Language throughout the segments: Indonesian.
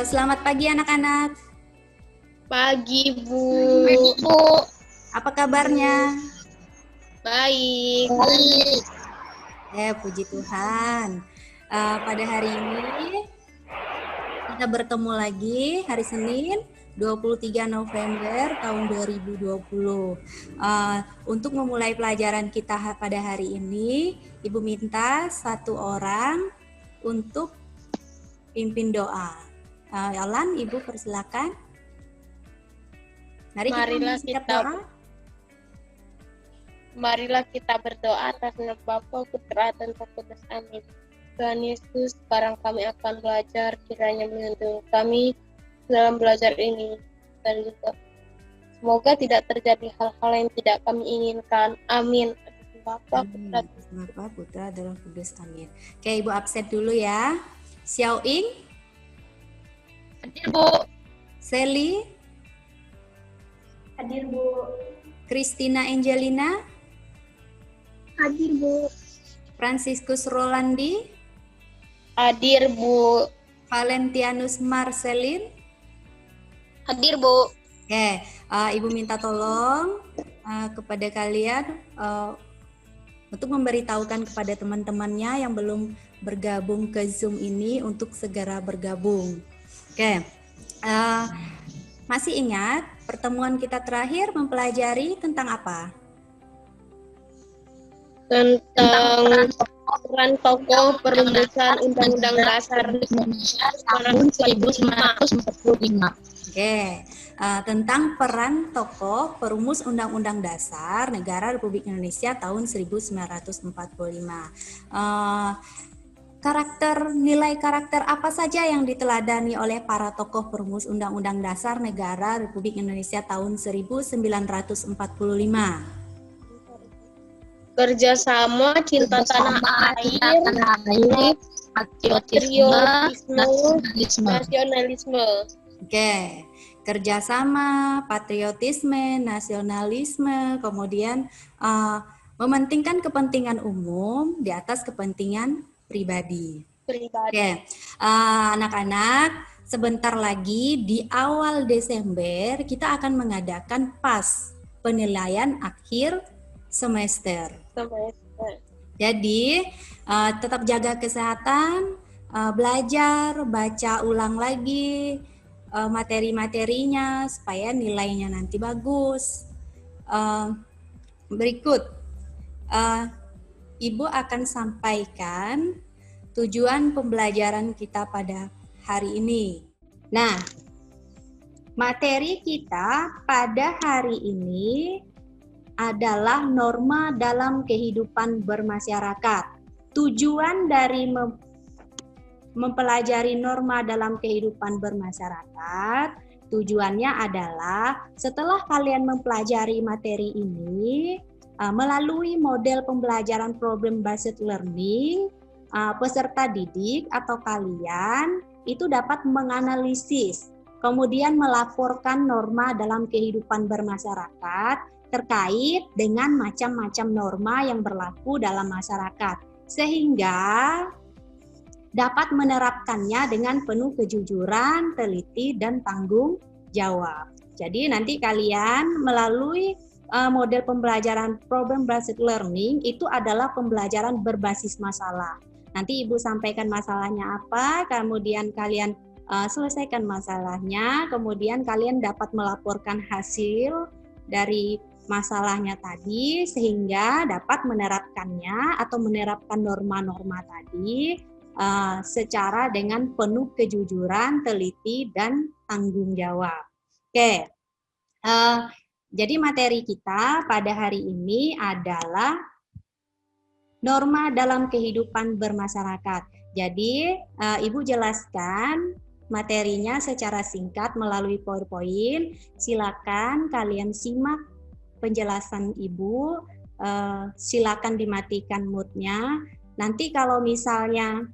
Selamat pagi anak-anak. Pagi, Bu. Apa kabarnya? Baik. Puji Tuhan. Pada hari ini kita bertemu lagi hari Senin 23 November tahun 2020. Untuk memulai pelajaran kita pada hari ini, Ibu minta satu orang untuk pimpin doa. Yolan, Ibu persilakan. Marilah kita berdoa atas nama Bapa, Putra, dan Roh Kudus. Amin. Tuhan Yesus, sekarang kami akan belajar, kiranya menuntun kami dalam belajar ini. Dan juga semoga tidak terjadi hal-hal yang tidak kami inginkan. Amin. Bapa, Putra, dan Roh Kudus. Amin. Oke, Ibu absen dulu ya. Xiao Ying. Hadir, Bu. Sally. Hadir, Bu. Christina Angelina. Hadir, Bu. Franciscus Rolandi. Hadir, Bu. Valentianus Marcelin. Hadir, Bu. Oke, Ibu minta tolong kepada kalian untuk memberitahukan kepada teman-temannya yang belum bergabung ke Zoom ini untuk segera bergabung. Oke, masih ingat pertemuan kita terakhir mempelajari tentang apa? Tentang peran tokoh perumusan Undang-Undang Dasar Indonesia tahun 1945. Oke, tentang peran tokoh perumus Undang-Undang Dasar Negara Republik Indonesia tahun 1945. Nilai karakter apa saja yang diteladani oleh para tokoh perumus Undang-Undang Dasar Negara Republik Indonesia tahun 1945? Kerjasama, cinta tanah air, patriotisme, nasionalisme. Oke, kerjasama, patriotisme, nasionalisme, kemudian mementingkan kepentingan umum di atas kepentingan pribadi. Oke, anak-anak, sebentar lagi di awal Desember kita akan mengadakan PAS, penilaian akhir semester. Jadi tetap jaga kesehatan, belajar, baca ulang lagi materi-materinya supaya nilainya nanti bagus. Berikut, Ibu akan sampaikan tujuan pembelajaran kita pada hari ini. Nah, materi kita pada hari ini adalah norma dalam kehidupan bermasyarakat. Tujuan dari mempelajari norma dalam kehidupan bermasyarakat, tujuannya adalah setelah kalian mempelajari materi ini, melalui model pembelajaran problem based learning, peserta didik atau kalian itu dapat menganalisis, kemudian melaporkan norma dalam kehidupan bermasyarakat terkait dengan macam-macam norma yang berlaku dalam masyarakat, sehingga dapat menerapkannya dengan penuh kejujuran, teliti, dan tanggung jawab. Jadi nanti kalian melalui model pembelajaran problem based learning itu adalah pembelajaran berbasis masalah. Nanti Ibu sampaikan masalahnya apa, kemudian kalian selesaikan masalahnya, kemudian kalian dapat melaporkan hasil dari masalahnya tadi sehingga dapat menerapkannya atau menerapkan norma-norma tadi secara dengan penuh kejujuran, teliti, dan tanggung jawab. Oke, jadi materi kita pada hari ini adalah norma dalam kehidupan bermasyarakat. Jadi Ibu jelaskan materinya secara singkat melalui PowerPoint. Silakan kalian simak penjelasan Ibu. Silakan dimatikan mute-nya. Nanti kalau misalnya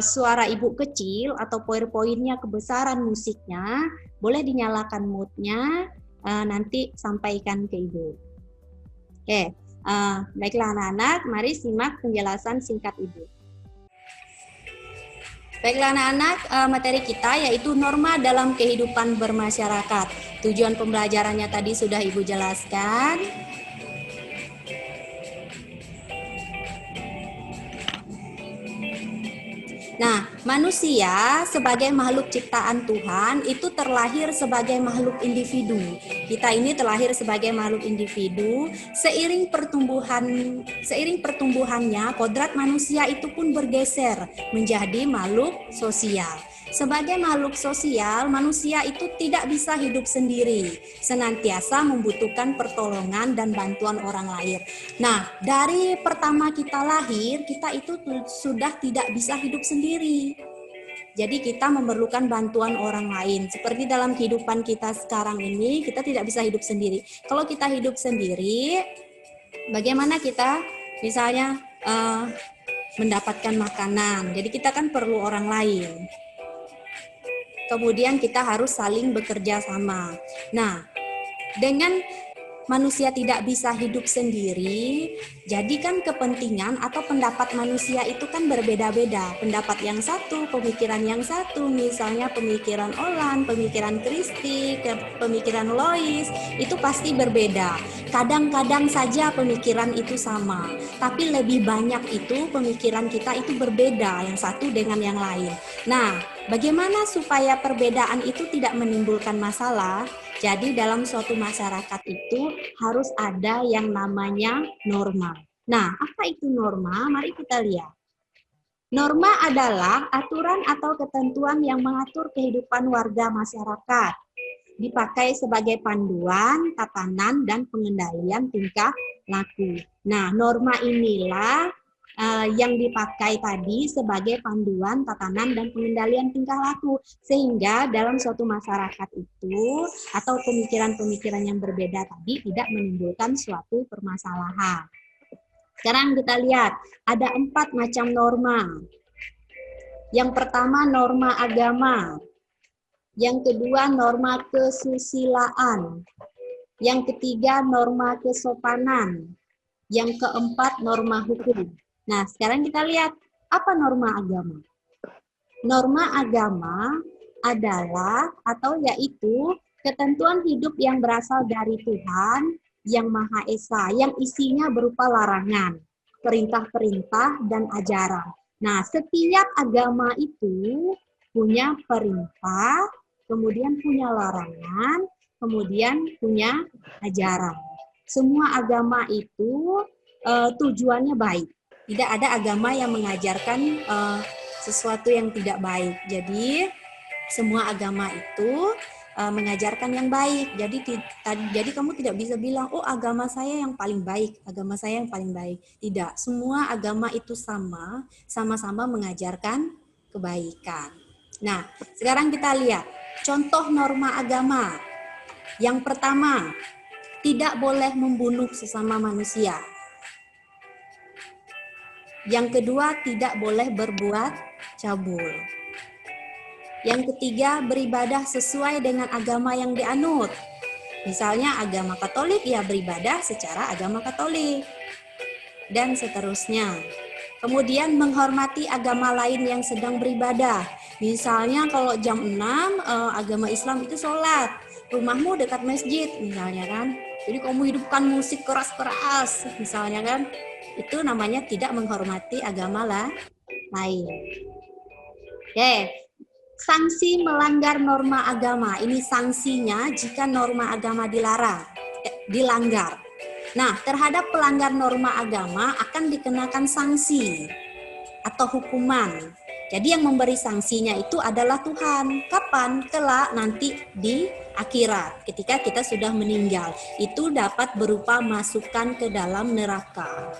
suara Ibu kecil atau PowerPoint-nya kebesaran musiknya, boleh dinyalakan mute-nya, nanti sampaikan ke Ibu. Oke, baiklah anak-anak, mari simak penjelasan singkat Ibu. Baiklah anak-anak, materi kita yaitu norma dalam kehidupan bermasyarakat. Tujuan pembelajarannya tadi sudah Ibu jelaskan. Nah, manusia sebagai makhluk ciptaan Tuhan itu terlahir sebagai makhluk individu. Kita ini terlahir sebagai makhluk individu. Seiring pertumbuhannya, kodrat manusia itu pun bergeser menjadi makhluk sosial. Sebagai makhluk sosial, manusia itu tidak bisa hidup sendiri, senantiasa membutuhkan pertolongan dan bantuan orang lain. Nah, dari pertama kita lahir, kita itu sudah tidak bisa hidup sendiri. Jadi kita memerlukan bantuan orang lain. Seperti dalam kehidupan kita sekarang ini, kita tidak bisa hidup sendiri. Kalau kita hidup sendiri, bagaimana kita misalnya mendapatkan makanan? Jadi kita kan perlu orang lain. Kemudian kita harus saling bekerja sama. Nah, dengan manusia tidak bisa hidup sendiri, jadi kan kepentingan atau pendapat manusia itu kan berbeda-beda. Pendapat yang satu, pemikiran yang satu, misalnya pemikiran Olan, pemikiran Kristi, pemikiran Lois, itu pasti berbeda. Kadang-kadang saja pemikiran itu sama, tapi lebih banyak itu pemikiran kita itu berbeda, yang satu dengan yang lain. Nah, bagaimana supaya perbedaan itu tidak menimbulkan masalah? Jadi dalam suatu masyarakat itu harus ada yang namanya norma. Nah, apa itu norma? Mari kita lihat. Norma adalah aturan atau ketentuan yang mengatur kehidupan warga masyarakat. Dipakai sebagai panduan, tatanan, dan pengendalian tingkah laku. Nah, norma inilah yang dipakai tadi sebagai panduan, tatanan, dan pengendalian tingkah laku. Sehingga dalam suatu masyarakat itu, atau pemikiran-pemikiran yang berbeda tadi tidak menimbulkan suatu permasalahan. Sekarang kita lihat, ada 4 macam norma. Yang pertama, norma agama. Yang kedua, norma kesusilaan. Yang ketiga, norma kesopanan. Yang keempat, norma hukum. Nah, sekarang kita lihat, apa norma agama? Norma agama adalah atau yaitu ketentuan hidup yang berasal dari Tuhan yang Maha Esa, yang isinya berupa larangan, perintah-perintah, dan ajaran. Nah, setiap agama itu punya perintah, kemudian punya larangan, kemudian punya ajaran. Semua agama itu tujuannya baik. Tidak ada agama yang mengajarkan sesuatu yang tidak baik. Jadi semua agama itu mengajarkan yang baik. Jadi kamu tidak bisa bilang, oh agama saya yang paling baik, agama saya yang paling baik. Tidak, semua agama itu sama-sama mengajarkan kebaikan. Nah, sekarang kita lihat contoh norma agama. Yang pertama, tidak boleh membunuh sesama manusia. Yang kedua, tidak boleh berbuat cabul. Yang ketiga, beribadah sesuai dengan agama yang dianut. Misalnya agama Katolik, ya beribadah secara agama Katolik. Dan seterusnya. Kemudian menghormati agama lain yang sedang beribadah. Misalnya kalau jam 6, agama Islam itu sholat. Rumahmu dekat masjid, misalnya kan. Jadi kamu hidupkan musik keras-keras, misalnya kan. Itu namanya tidak menghormati agama lain. Oke, sanksi melanggar norma agama. Ini sanksinya jika norma agama dilanggar. Nah, terhadap pelanggar norma agama akan dikenakan sanksi atau hukuman. Jadi yang memberi sanksinya itu adalah Tuhan. Kapan? Kelak nanti di akhirat, ketika kita sudah meninggal. Itu dapat berupa masukan ke dalam neraka.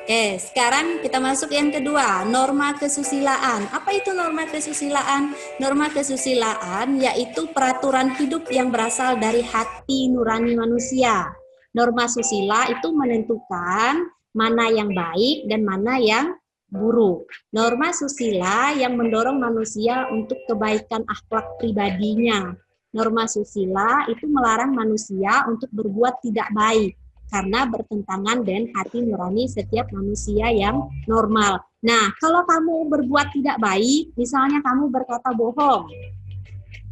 Oke, sekarang kita masuk yang kedua, norma kesusilaan. Apa itu norma kesusilaan? Norma kesusilaan yaitu peraturan hidup yang berasal dari hati nurani manusia. Norma susila itu menentukan mana yang baik dan mana yang buruk. Norma susila yang mendorong manusia untuk kebaikan akhlak pribadinya. Norma susila itu melarang manusia untuk berbuat tidak baik. karena bertentangan dengan hati nurani setiap manusia yang normal. Nah, kalau kamu berbuat tidak baik, misalnya kamu berkata bohong,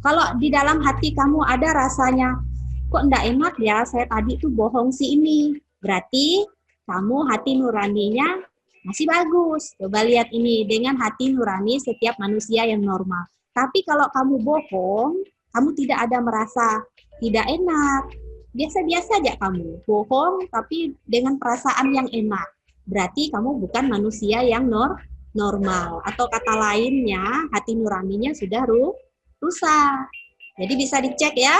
kalau di dalam hati kamu ada rasanya, kok enggak enak ya, saya tadi tuh bohong si ini, berarti kamu hati nuraninya masih bagus. Coba lihat ini dengan hati nurani setiap manusia yang normal. Tapi kalau kamu bohong, kamu tidak ada merasa tidak enak. Biasa-biasa aja kamu. Bohong tapi dengan perasaan yang enak. Berarti kamu bukan manusia yang normal. Atau kata lainnya, hati nuraninya sudah rusak. Jadi bisa dicek ya.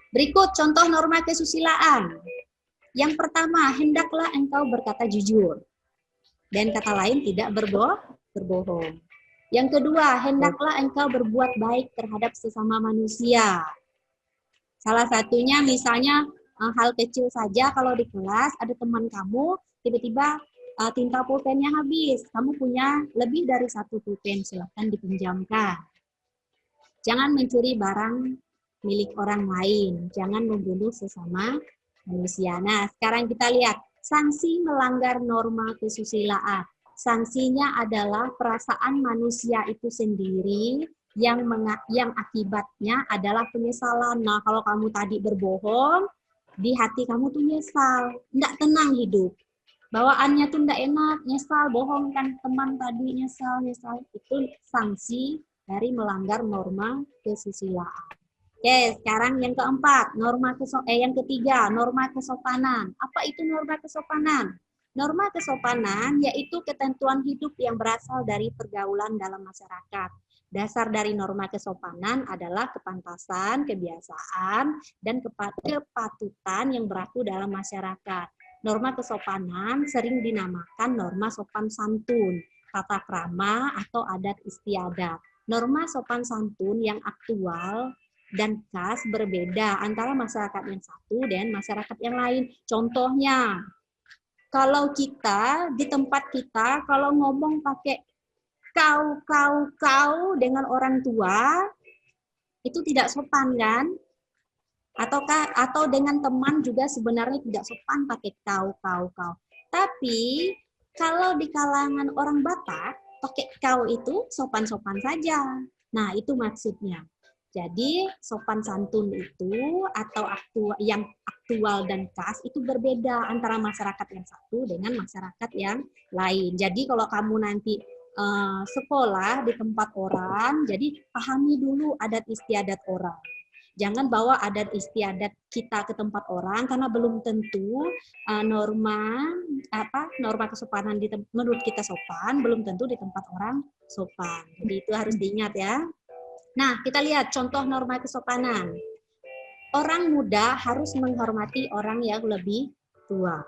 Berikut contoh norma kesusilaan. Yang pertama, hendaklah engkau berkata jujur. Dan kata lain tidak berbohong. Yang kedua, hendaklah engkau berbuat baik terhadap sesama manusia. Salah satunya misalnya hal kecil saja, kalau di kelas ada teman kamu, tiba-tiba tinta pulpennya habis. Kamu punya lebih dari 1 pulpen, silakan dipinjamkan. Jangan mencuri barang milik orang lain. Jangan membunuh sesama manusia. Nah, sekarang kita lihat sanksi melanggar norma kesusilaan. Sanksinya adalah perasaan manusia itu sendiri yang akibatnya adalah penyesalan. Nah, kalau kamu tadi berbohong, di hati kamu tuh nyesal, nggak tenang hidup. Bawaannya tuh nggak enak, nyesal, bohong kan teman tadi, nyesal. Itu sanksi dari melanggar norma kesusilaan. Oke, sekarang yang keempat, yang ketiga, norma kesopanan. Apa itu norma kesopanan? Norma kesopanan yaitu ketentuan hidup yang berasal dari pergaulan dalam masyarakat. Dasar dari norma kesopanan adalah kepantasan, kebiasaan, dan kepatutan yang berlaku dalam masyarakat. Norma kesopanan sering dinamakan norma sopan santun, tata krama, atau adat istiadat. Norma sopan santun yang aktual dan khas berbeda antara masyarakat yang satu dan masyarakat yang lain. Contohnya, kalau kita di tempat kita kalau ngomong pakai kau dengan orang tua itu tidak sopan kan? Atau dengan teman juga sebenarnya tidak sopan pakai kau. Tapi kalau di kalangan orang Batak pakai kau itu sopan-sopan saja. Nah, itu maksudnya. Jadi sopan santun itu atau yang aktual dan khas itu berbeda antara masyarakat yang satu dengan masyarakat yang lain. Jadi kalau kamu nanti sekolah di tempat orang, jadi pahami dulu adat istiadat orang. Jangan bawa adat istiadat kita ke tempat orang karena belum tentu norma kesopanan menurut kita sopan, belum tentu di tempat orang sopan. Jadi itu harus diingat ya. Nah, kita lihat contoh norma kesopanan. Orang muda harus menghormati orang yang lebih tua.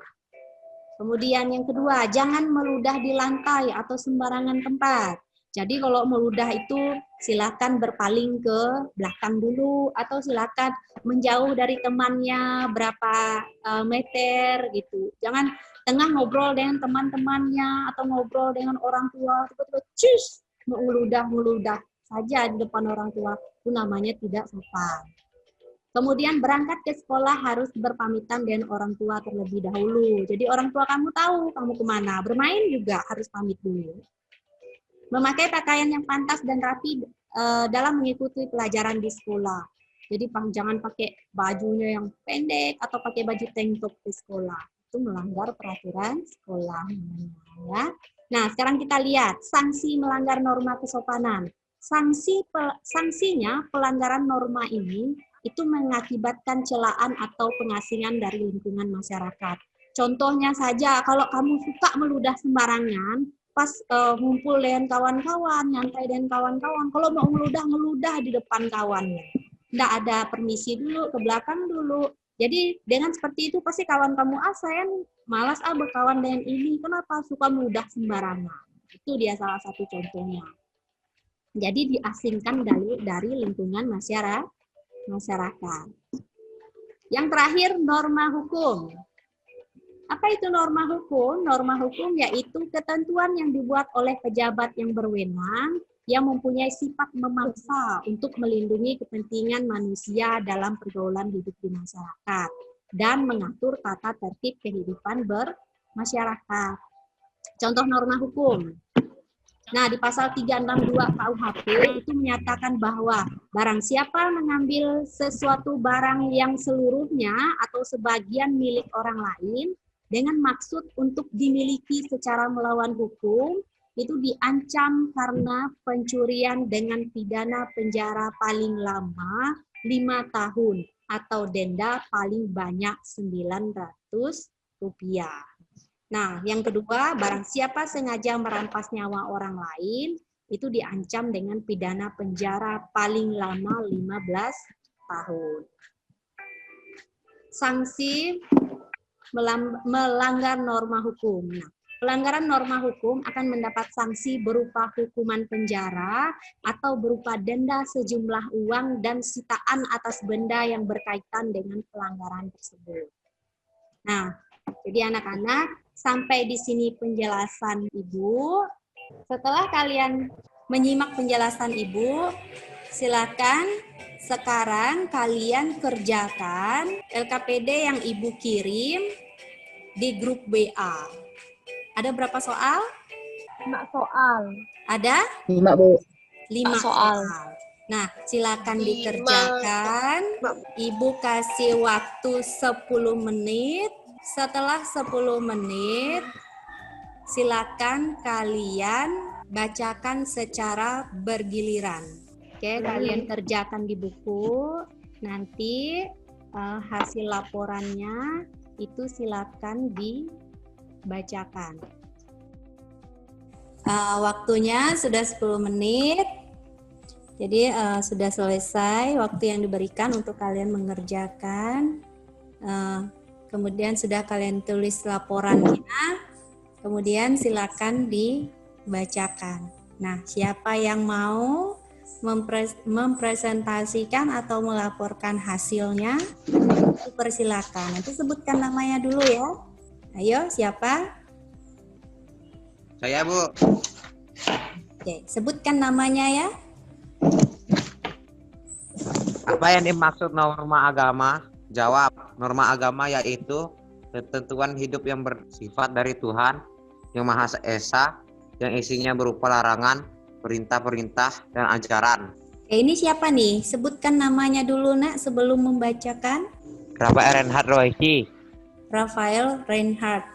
Kemudian yang kedua, jangan meludah di lantai atau sembarangan tempat. Jadi kalau meludah itu silakan berpaling ke belakang dulu atau silakan menjauh dari temannya berapa meter gitu. Jangan tengah ngobrol dengan teman-temannya atau ngobrol dengan orang tua tiba-tiba meludah saja di depan orang tua, itu namanya tidak sopan. Kemudian berangkat ke sekolah harus berpamitan dengan orang tua terlebih dahulu. Jadi orang tua kamu tahu kamu kemana, bermain juga harus pamit dulu. Memakai pakaian yang pantas dan rapi dalam mengikuti pelajaran di sekolah. Jadi jangan pakai bajunya yang pendek atau pakai baju tank top di sekolah. Itu melanggar peraturan sekolah. Ya. Nah, sekarang kita lihat sanksi melanggar norma kesopanan. Sanksinya pelanggaran norma ini itu mengakibatkan celaan atau pengasingan dari lingkungan masyarakat. Contohnya saja, kalau kamu suka meludah sembarangan, pas ngumpul dengan kawan-kawan, nyantai dengan kawan-kawan, kalau mau ngeludah di depan kawannya. Nggak ada permisi dulu, ke belakang dulu. Jadi dengan seperti itu pasti kawan kamu, saya malas berkawan dengan ini, kenapa suka meludah sembarangan. Itu dia salah satu contohnya. Jadi diasingkan dari lingkungan masyarakat. Yang terakhir, norma hukum. Apa itu norma hukum? Norma hukum yaitu ketentuan yang dibuat oleh pejabat yang berwenang yang mempunyai sifat memaksa untuk melindungi kepentingan manusia dalam pergaulan hidup di masyarakat. dan mengatur tata tertib kehidupan bermasyarakat. Contoh norma hukum. Nah, di pasal 362 KUHP itu menyatakan bahwa barang siapa mengambil sesuatu barang yang seluruhnya atau sebagian milik orang lain dengan maksud untuk dimiliki secara melawan hukum, itu diancam karena pencurian dengan pidana penjara paling lama 5 tahun atau denda paling banyak Rp900. Nah, yang kedua, barang siapa sengaja merampas nyawa orang lain, itu diancam dengan pidana penjara paling lama 15 tahun. Sanksi melanggar norma hukum. Nah, pelanggaran norma hukum akan mendapat sanksi berupa hukuman penjara atau berupa denda sejumlah uang dan sitaan atas benda yang berkaitan dengan pelanggaran tersebut. Nah, jadi anak-anak, sampai di sini penjelasan Ibu. Setelah kalian menyimak penjelasan Ibu, silakan sekarang kalian kerjakan LKPD yang Ibu kirim di grup WA. Ada berapa soal? 5 soal. Ada? 5, Bu. 5 soal. Nah, silakan dikerjakan. Ibu kasih waktu 10 menit. Setelah 10 menit, silakan kalian bacakan secara bergiliran. Oke, kalian kerjakan di buku. Nanti hasil laporannya itu silakan dibacakan. Waktunya sudah 10 menit. Jadi sudah selesai waktu yang diberikan untuk kalian mengerjakan. Kemudian sudah kalian tulis laporannya, kemudian silakan dibacakan. Nah, siapa yang mau mempresentasikan atau melaporkan hasilnya, dipersilakan. Nanti sebutkan namanya dulu ya. Ayo, siapa? Saya, Bu. Oke, sebutkan namanya ya. Apa yang dimaksud norma agama? Jawab, norma agama yaitu ketentuan hidup yang bersifat dari Tuhan yang Maha Esa, yang isinya berupa larangan, perintah-perintah, dan ajaran. Ini siapa nih? Sebutkan namanya dulu, Nak, sebelum membacakan. Rafael Reinhard Royci. Rafael Reinhard.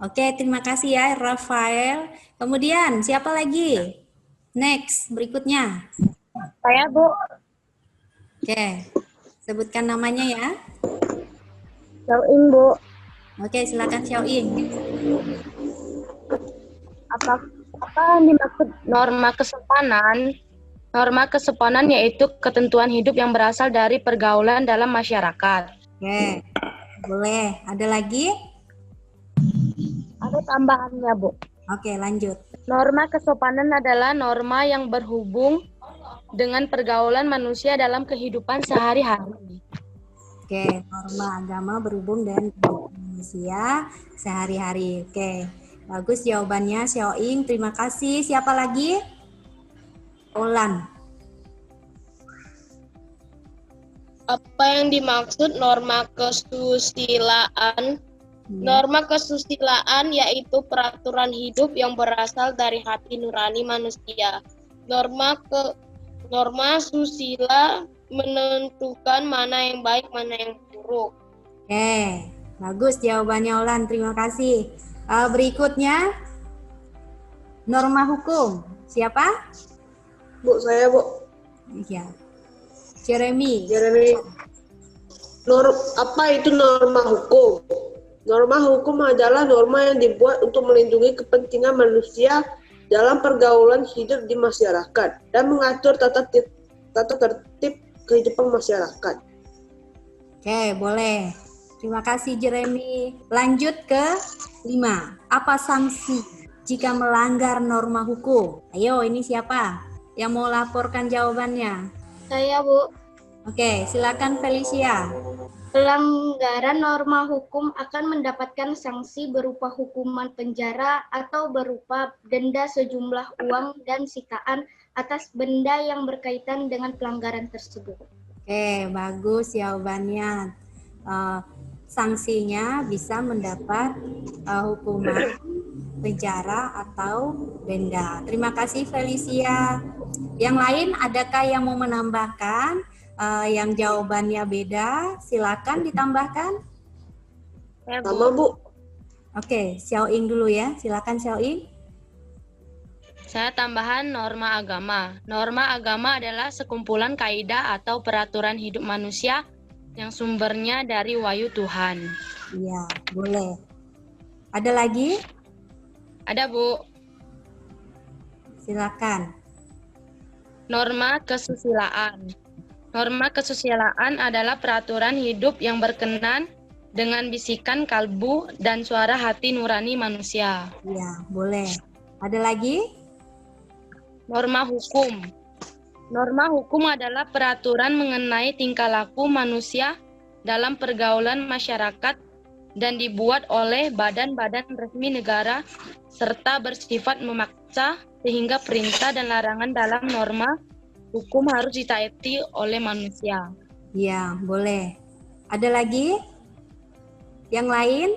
Oke, terima kasih ya, Rafael. Kemudian, siapa lagi? Next, berikutnya. Saya, Bu. Oke, sebutkan namanya ya. Xiaoying, Bu. Oke, silakan Xiaoying. Apa yang dimaksud norma kesopanan? Norma kesopanan yaitu ketentuan hidup yang berasal dari pergaulan dalam masyarakat. Oke, boleh. Ada lagi? Ada tambahannya, Bu. Oke, lanjut. Norma kesopanan adalah norma yang berhubung dengan pergaulan manusia dalam kehidupan sehari-hari. Oke, norma agama berhubung dengan kehidupan manusia sehari-hari. Oke, bagus jawabannya Xiaoying. Terima kasih. Siapa lagi? Olan. Apa yang dimaksud norma kesusilaan? Norma kesusilaan yaitu peraturan hidup yang berasal dari hati nurani manusia. Norma susila menentukan mana yang baik, mana yang buruk. Oke, bagus jawabannya Olan. Terima kasih. Berikutnya, norma hukum. Siapa? Bu, saya, Bu. Iya. Jeremy. Apa itu norma hukum? Norma hukum adalah norma yang dibuat untuk melindungi kepentingan manusia dalam pergaulan hidup di masyarakat dan mengatur tata tertib kehidupan masyarakat. Oke, boleh. Terima kasih Jeremy. Lanjut ke 5. Apa sanksi jika melanggar norma hukum? Ayo, ini siapa yang mau laporkan jawabannya? Saya, Bu. Oke, silakan Felicia. Pelanggaran norma hukum akan mendapatkan sanksi berupa hukuman penjara atau berupa denda sejumlah uang dan sitaan atas benda yang berkaitan dengan pelanggaran tersebut. Oke, bagus jawabannya. sanksinya bisa mendapat hukuman penjara atau denda. Terima kasih Felicia. Yang lain adakah yang mau menambahkan yang jawabannya beda? Silakan ditambahkan. Ya, Sama, Bu. Oke, Xiaoying dulu ya. Silakan Xiaoying. Saya tambahan norma agama. Norma agama adalah sekumpulan kaidah atau peraturan hidup manusia yang sumbernya dari wahyu Tuhan. Iya, boleh. Ada lagi? Ada, Bu. Silakan. Norma kesusilaan. Norma kesusilaan adalah peraturan hidup yang berkenan dengan bisikan kalbu dan suara hati nurani manusia. Iya, boleh. Ada lagi? Norma hukum. Norma hukum adalah peraturan mengenai tingkah laku manusia dalam pergaulan masyarakat dan dibuat oleh badan-badan resmi negara serta bersifat memaksa sehingga perintah dan larangan dalam norma hukum harus ditaati oleh manusia. Iya, boleh. Ada lagi? Yang lain?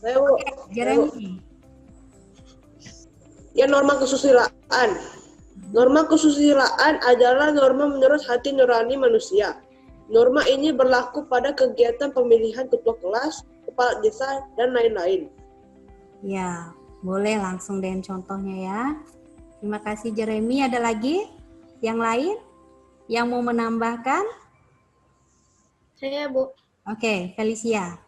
Saya, Bu. Jeremy. Ya, norma kesusilaan. Norma kesusilaan adalah norma menurut hati nurani manusia. Norma ini berlaku pada kegiatan pemilihan ketua kelas, kepala desa, dan lain-lain. Ya, boleh langsung dengan contohnya ya. Terima kasih Jeremy. Ada lagi? Yang lain? Yang mau menambahkan? Saya, Bu. Oke, Felicia.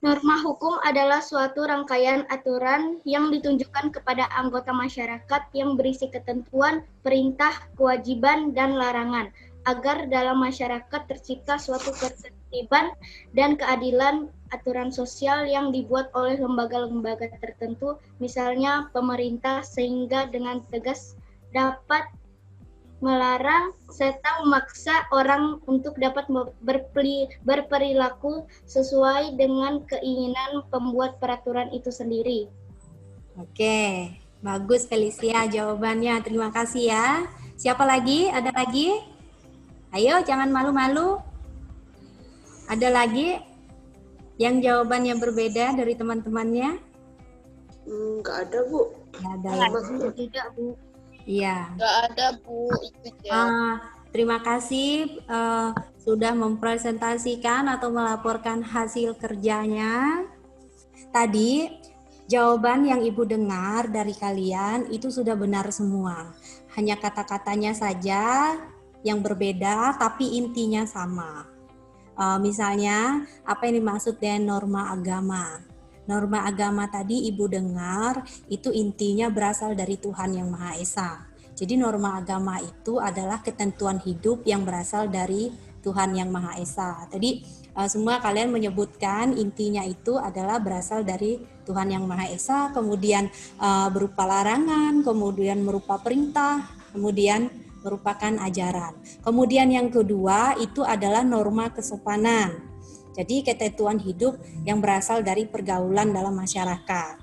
Norma hukum adalah suatu rangkaian aturan yang ditunjukkan kepada anggota masyarakat yang berisi ketentuan, perintah, kewajiban, dan larangan, agar dalam masyarakat tercipta suatu ketertiban dan keadilan. Aturan sosial yang dibuat oleh lembaga-lembaga tertentu, misalnya pemerintah, sehingga dengan tegas dapat melarang serta memaksa orang untuk dapat berperilaku sesuai dengan keinginan pembuat peraturan itu sendiri. Oke, bagus Felicia jawabannya. Terima kasih ya. Siapa lagi? Ada lagi? Ayo, jangan malu-malu. Ada lagi yang jawabannya berbeda dari teman-temannya? Nggak ada, Bu. Nggak ada ya? Tidak, Bu. Iya. Nggak ada, Bu. Itu aja. Terima kasih sudah mempresentasikan atau melaporkan hasil kerjanya. Tadi jawaban yang Ibu dengar dari kalian itu sudah benar semua. Hanya kata-katanya saja yang berbeda, tapi intinya sama. Misalnya, apa yang dimaksud dengan norma agama? Norma agama tadi Ibu dengar itu intinya berasal dari Tuhan Yang Maha Esa. Jadi norma agama itu adalah ketentuan hidup yang berasal dari Tuhan Yang Maha Esa. Tadi semua kalian menyebutkan intinya itu adalah berasal dari Tuhan Yang Maha Esa, kemudian berupa larangan, kemudian berupa perintah, kemudian merupakan ajaran. Kemudian yang kedua itu adalah norma kesopanan. Jadi ketentuan hidup yang berasal dari pergaulan dalam masyarakat.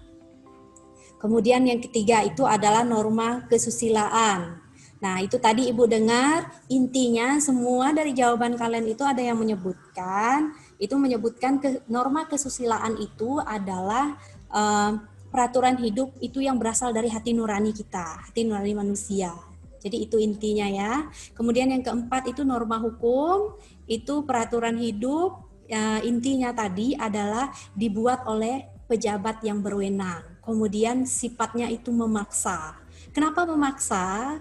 Kemudian yang ketiga itu adalah norma kesusilaan. Nah, itu tadi Ibu dengar intinya semua dari jawaban kalian itu ada yang menyebutkan norma kesusilaan itu adalah peraturan hidup itu yang berasal dari hati nurani kita, hati nurani manusia. Jadi itu intinya ya. Kemudian yang keempat itu norma hukum, itu peraturan hidup intinya tadi adalah dibuat oleh pejabat yang berwenang. Kemudian sifatnya itu memaksa. Kenapa memaksa?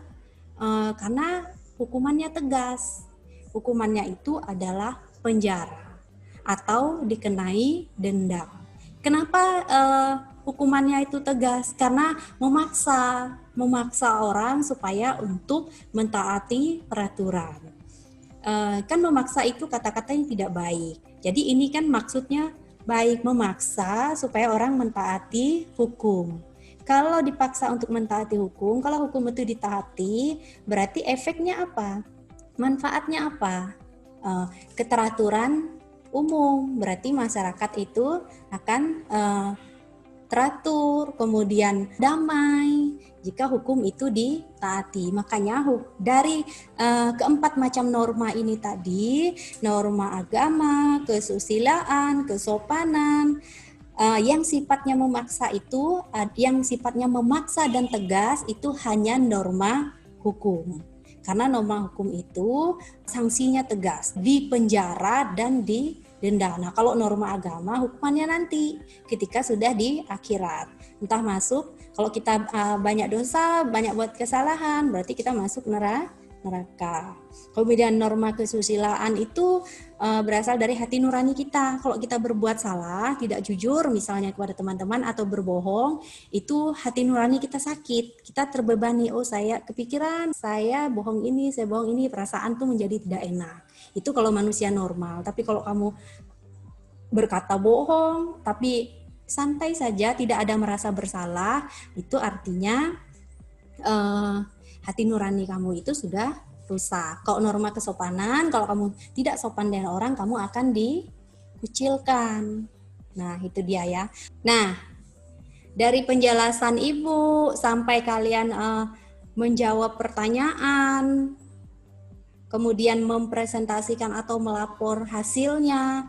Karena hukumannya tegas. Hukumannya itu adalah penjara atau dikenai denda. Kenapa hukumannya itu tegas? Karena memaksa orang supaya untuk mentaati peraturan. Kan memaksa itu kata-katanya tidak baik. Jadi ini kan maksudnya baik, memaksa supaya orang mentaati hukum. Kalau dipaksa untuk mentaati hukum, kalau hukum itu ditaati, berarti efeknya apa? Manfaatnya apa? Keteraturan umum, berarti masyarakat itu akan teratur, kemudian damai, jika hukum itu ditaati. Makanya dari keempat macam norma ini tadi, norma agama, kesusilaan, kesopanan, yang sifatnya memaksa itu, yang sifatnya memaksa dan tegas itu hanya norma hukum. Karena norma hukum itu sanksinya tegas, dipenjara dan didenda. Nah, kalau norma agama hukumannya nanti ketika sudah di akhirat. Entah masuk, kalau kita banyak dosa, banyak buat kesalahan, berarti kita masuk neraka. Kemudian norma kesusilaan itu berasal dari hati nurani kita. Kalau kita berbuat salah, tidak jujur misalnya kepada teman-teman atau berbohong, itu hati nurani kita sakit. Kita terbebani, oh saya kepikiran, saya bohong ini, perasaan tuh menjadi tidak enak. Itu kalau manusia normal. Tapi kalau kamu berkata bohong, tapi santai saja, tidak ada merasa bersalah, itu artinya hati nurani kamu itu sudah rusak. Kalau norma kesopanan, kalau kamu tidak sopan dengan orang, kamu akan dikucilkan. Nah, itu dia ya. Nah, dari penjelasan Ibu sampai kalian menjawab pertanyaan, kemudian mempresentasikan atau melapor hasilnya,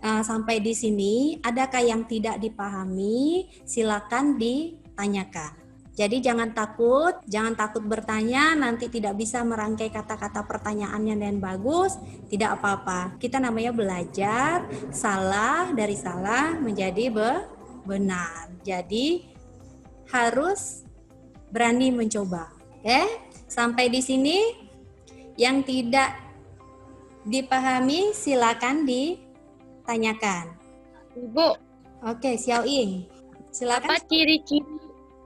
sampai di sini, adakah yang tidak dipahami? Silakan ditanyakan. Jadi jangan takut bertanya, nanti tidak bisa merangkai kata-kata pertanyaannya dan bagus, tidak apa-apa. Kita namanya belajar, salah dari salah menjadi benar. Jadi harus berani mencoba. Oke? Sampai di sini yang tidak dipahami silakan ditanyakan. Ibu, Oke, Xiao Ying. Silakan.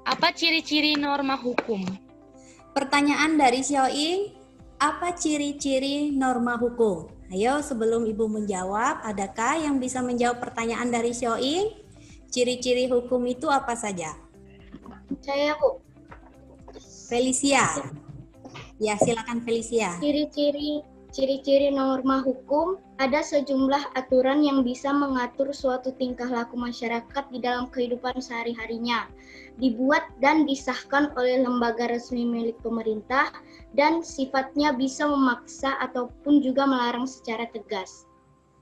apa ciri-ciri norma hukum? Pertanyaan dari Xiao Ying, apa ciri-ciri norma hukum? Ayo sebelum Ibu menjawab, adakah yang bisa menjawab pertanyaan dari Xiao Ying? Ciri-ciri hukum itu apa saja? Saya, Bu. Felicia. Ya, silakan Felicia. Ciri-ciri norma hukum, ada sejumlah aturan yang bisa mengatur suatu tingkah laku masyarakat di dalam kehidupan sehari-harinya, dibuat dan disahkan oleh lembaga resmi milik pemerintah, dan sifatnya bisa memaksa ataupun juga melarang secara tegas.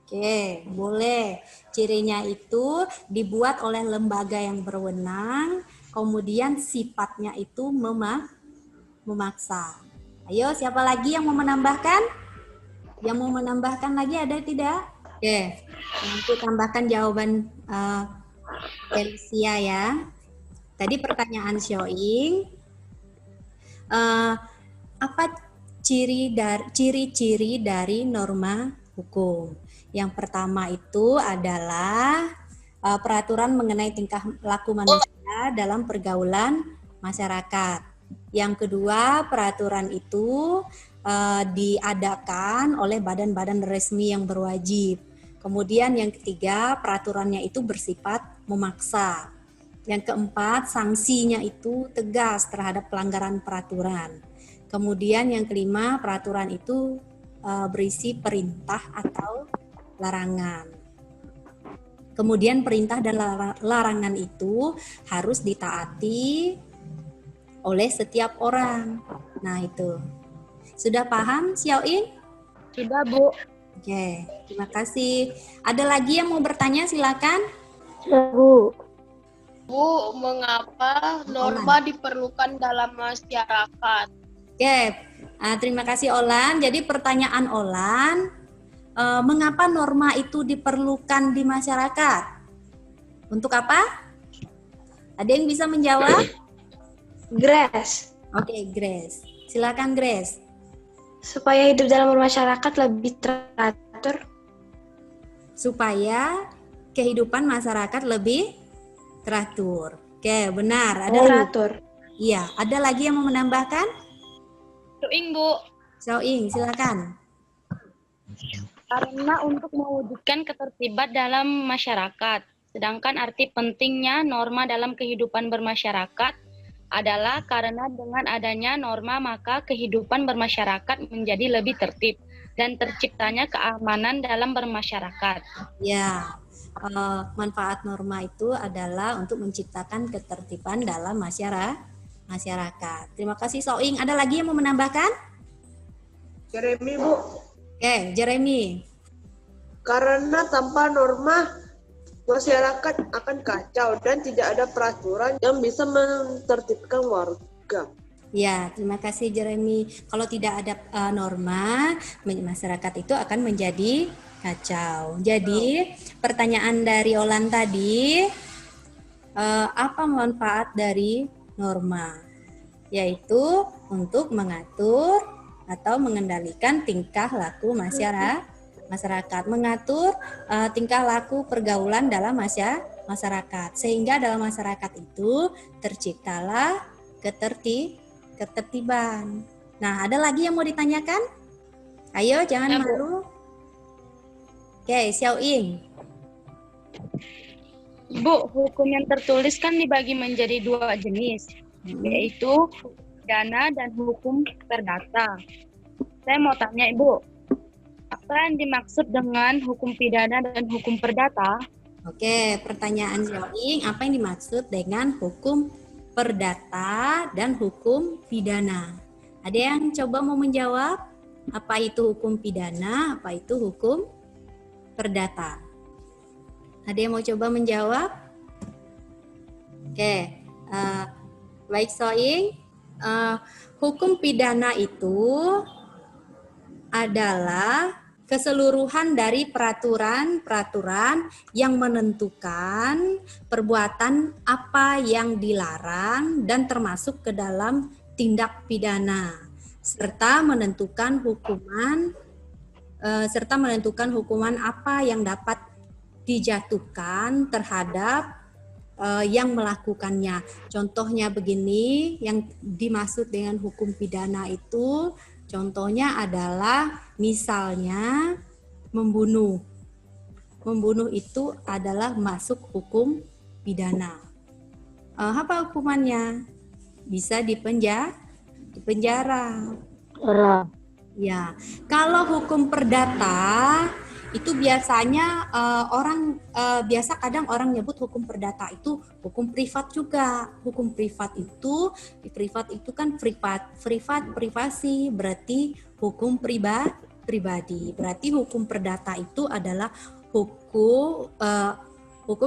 Oke, boleh. Cirinya itu dibuat oleh lembaga yang berwenang, kemudian sifatnya itu memaksa. Ayo, siapa lagi yang mau menambahkan? Yang mau menambahkan lagi ada tidak? Oke, nanti tambahkan jawaban Felicia ya. Tadi pertanyaan Xiaoying, apa ciri-ciri dari norma hukum? Yang pertama itu adalah peraturan mengenai tingkah laku manusia dalam pergaulan masyarakat. Yang kedua, peraturan itu diadakan oleh badan-badan resmi yang berwajib. Kemudian yang ketiga, peraturannya itu bersifat memaksa. Yang keempat, sanksinya itu tegas terhadap pelanggaran peraturan. Kemudian yang kelima, peraturan itu berisi perintah atau larangan. Kemudian perintah dan larangan itu harus ditaati oleh setiap orang. Nah, itu. Sudah paham, Xiao Ying? Sudah, Bu. Oke, terima kasih. Ada lagi yang mau bertanya, silakan. Bu. Bu, mengapa norma diperlukan dalam masyarakat? Oke, terima kasih Olan. Jadi pertanyaan Olan, mengapa norma itu diperlukan di masyarakat? Untuk apa? Ada yang bisa menjawab? Grace, Oke, Grace. Silakan Grace. supaya hidup dalam bermasyarakat lebih teratur. Supaya kehidupan masyarakat lebih teratur. Oke, benar. Ada Teratur. Iya, ada lagi yang mau menambahkan? Ing, Bu. Xiaoying, silakan. Karena untuk mewujudkan ketertiban dalam masyarakat. Sedangkan arti pentingnya norma dalam kehidupan bermasyarakat adalah karena dengan adanya norma maka kehidupan bermasyarakat menjadi lebih tertib dan terciptanya keamanan dalam bermasyarakat. Ya, manfaat norma itu adalah untuk menciptakan ketertiban dalam masyarakat. Terima kasih Soing. Ada lagi yang mau menambahkan? Jeremy, Bu. Oke, Jeremy. Karena tanpa norma, masyarakat akan kacau dan tidak ada peraturan yang bisa menertibkan warga. Ya, terima kasih Jeremy. Kalau tidak ada norma, masyarakat itu akan menjadi kacau. Jadi, pertanyaan dari Olan tadi, apa manfaat dari norma? Yaitu untuk mengatur atau mengendalikan tingkah laku masyarakat, mengatur tingkah laku pergaulan dalam masyarakat, sehingga dalam masyarakat itu terciptalah ketertiban. Nah, ada lagi yang mau ditanyakan? Ayo, jangan malu. Oke, Xiao Ying. Bu, hukum yang tertulis kan dibagi menjadi 2 jenis, yaitu pidana dan hukum perdata. Saya mau tanya Ibu, apa yang dimaksud dengan hukum pidana dan hukum perdata? Oke, pertanyaan Xiao Ying, apa yang dimaksud dengan hukum perdata dan hukum pidana? Ada yang coba mau menjawab? Apa itu hukum pidana? Apa itu hukum perdata? Ada yang mau coba menjawab? Oke, baik Soing. Hukum pidana itu adalah keseluruhan dari peraturan-peraturan yang menentukan perbuatan apa yang dilarang dan termasuk ke dalam tindak pidana, serta menentukan hukuman apa yang dapat dijatuhkan terhadap yang melakukannya. Contohnya begini, yang dimaksud dengan hukum pidana itu contohnya adalah misalnya membunuh. Membunuh itu adalah masuk hukum pidana. Apa hukumannya? Bisa dipenjara. Ya, kalau hukum perdata itu biasanya biasa kadang orang nyebut hukum perdata itu hukum privat juga. Hukum privat itu kan privasi, berarti hukum pribadi. Berarti hukum perdata itu adalah hukum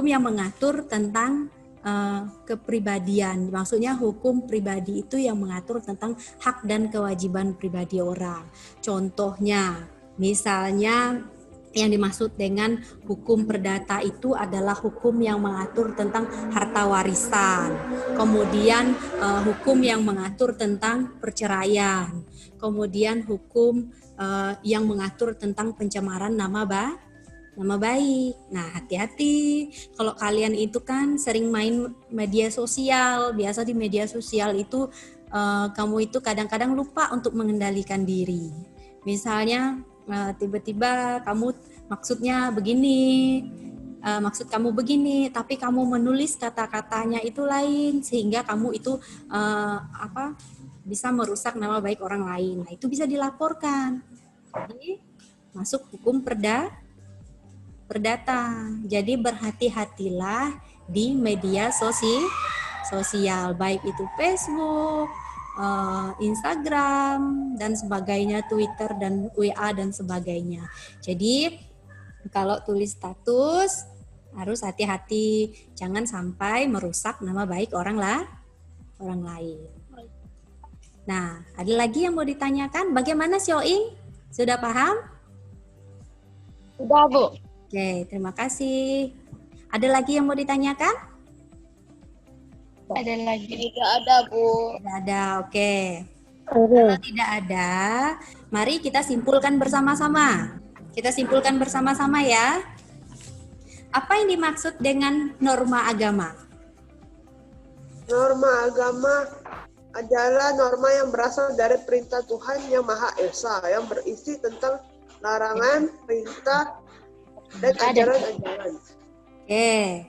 yang mengatur tentang kepribadian. Maksudnya hukum pribadi itu yang mengatur tentang hak dan kewajiban pribadi orang. Contohnya, misalnya yang dimaksud dengan hukum perdata itu adalah hukum yang mengatur tentang harta warisan, kemudian hukum yang mengatur tentang perceraian, kemudian hukum yang mengatur tentang pencemaran nama baik. Nah, hati-hati kalau kalian itu kan sering main media sosial. Biasa di media sosial itu kamu itu kadang-kadang lupa untuk mengendalikan diri. Misalnya tiba-tiba kamu maksud kamu begini, tapi kamu menulis kata-katanya itu lain, sehingga kamu itu bisa merusak nama baik orang lain. Nah, itu bisa dilaporkan. Jadi masuk hukum perdata. Jadi berhati-hatilah di media sosial, baik itu Facebook, Instagram dan sebagainya, Twitter dan WA dan sebagainya. Jadi kalau tulis status harus hati-hati, jangan sampai merusak nama baik orang lain. Nah, ada lagi yang mau ditanyakan? Bagaimana Xiaoying? Sudah paham? Sudah, Bu. Oke, terima kasih. Ada lagi yang mau ditanyakan? Ada lagi? Tidak ada, Bu. Tidak ada, oke. Kalau tidak ada, mari kita simpulkan bersama-sama. Kita simpulkan bersama-sama ya. Apa yang dimaksud dengan norma agama? Norma agama adalah norma yang berasal dari perintah Tuhan yang Maha Esa, yang berisi tentang larangan, perintah, dan ajaran-ajaran. Oke.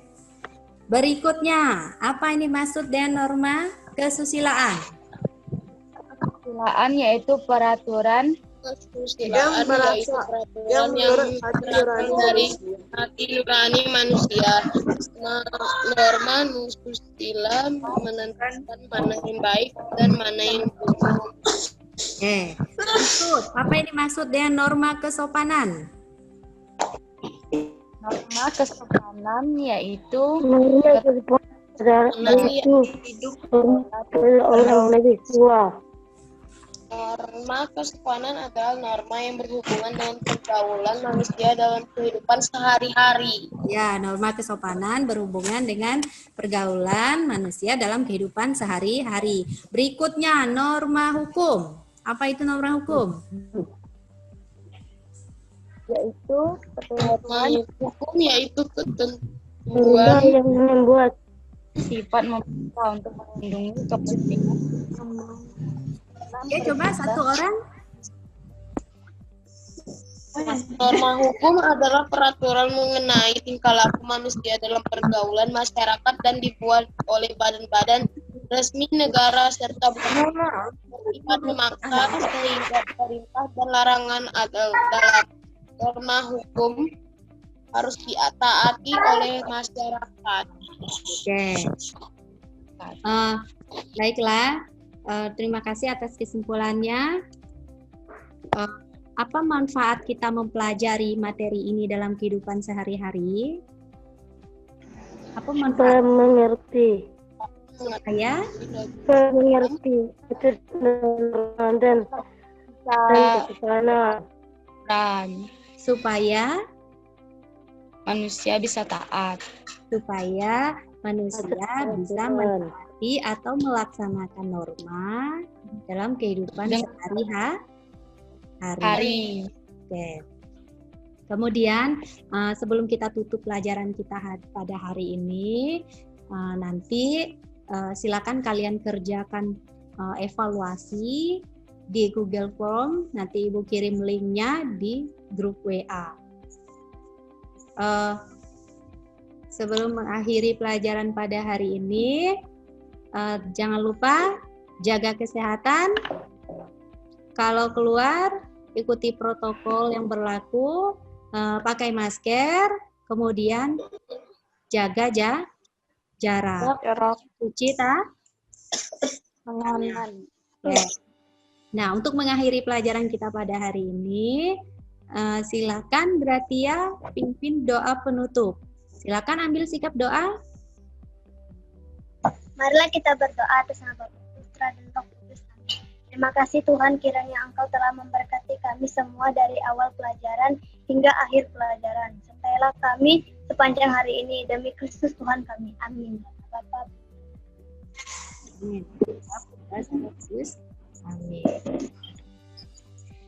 Berikutnya, apa yang dimaksud dengan norma kesusilaan? Kesusilaan yaitu peraturan kesusilaan yaitu peraturan yang berasal dari hati nurani manusia. Norma nususila menentukan mana yang baik dan mana yang buruk. Maksud, apa ini maksud dengan norma kesopanan? Norma kesopanan yaitu orang lebih tua. Norma kesopanan adalah norma yang berhubungan dengan pergaulan manusia dalam kehidupan sehari-hari. Ya, norma kesopanan berhubungan dengan pergaulan manusia dalam kehidupan sehari-hari. Berikutnya, norma hukum. Apa itu norma hukum? yaitu Hukum yaitu Benda ketentuan yang membuat sifat memaksa untuk melindungi kepentingan. Oke, coba satu orang. norma hukum adalah peraturan mengenai tingkah laku manusia dalam pergaulan masyarakat dan dibuat oleh badan-badan resmi negara serta bersifat memaksa sehingga perintah dan larangan dalam norma hukum harus ditaati oleh masyarakat. Oke. Baiklah. Terima kasih atas kesimpulannya. Apa manfaat kita mempelajari materi ini dalam kehidupan sehari-hari? Apa manfaat? mengerti, Saya mengerti itu dan kesopanan. Dan supaya manusia bisa taat. manusia bisa menaati atau melaksanakan norma dalam kehidupan sehari-hari. Oke. Kemudian sebelum kita tutup pelajaran kita pada hari ini, nanti silakan kalian kerjakan evaluasi di Google Form. Nanti Ibu kirim linknya di grup WA. Sebelum mengakhiri pelajaran pada hari ini, jangan lupa jaga kesehatan. Kalau keluar, ikuti protokol yang berlaku, pakai masker, kemudian jaga jarak. Cuci tangan. Nah, untuk mengakhiri pelajaran kita pada hari ini, silakan Gratia pimpin doa penutup. Silakan ambil sikap doa. Marilah kita berdoa atas nama Bapa, Putra, dan Roh Kudus. Amin. Terima kasih Tuhan, kiranya Engkau telah memberkati kami semua dari awal pelajaran hingga akhir pelajaran. Sertailah kami sepanjang hari ini demi Kristus Tuhan kami. Amin. Bapak. Amin. Amin.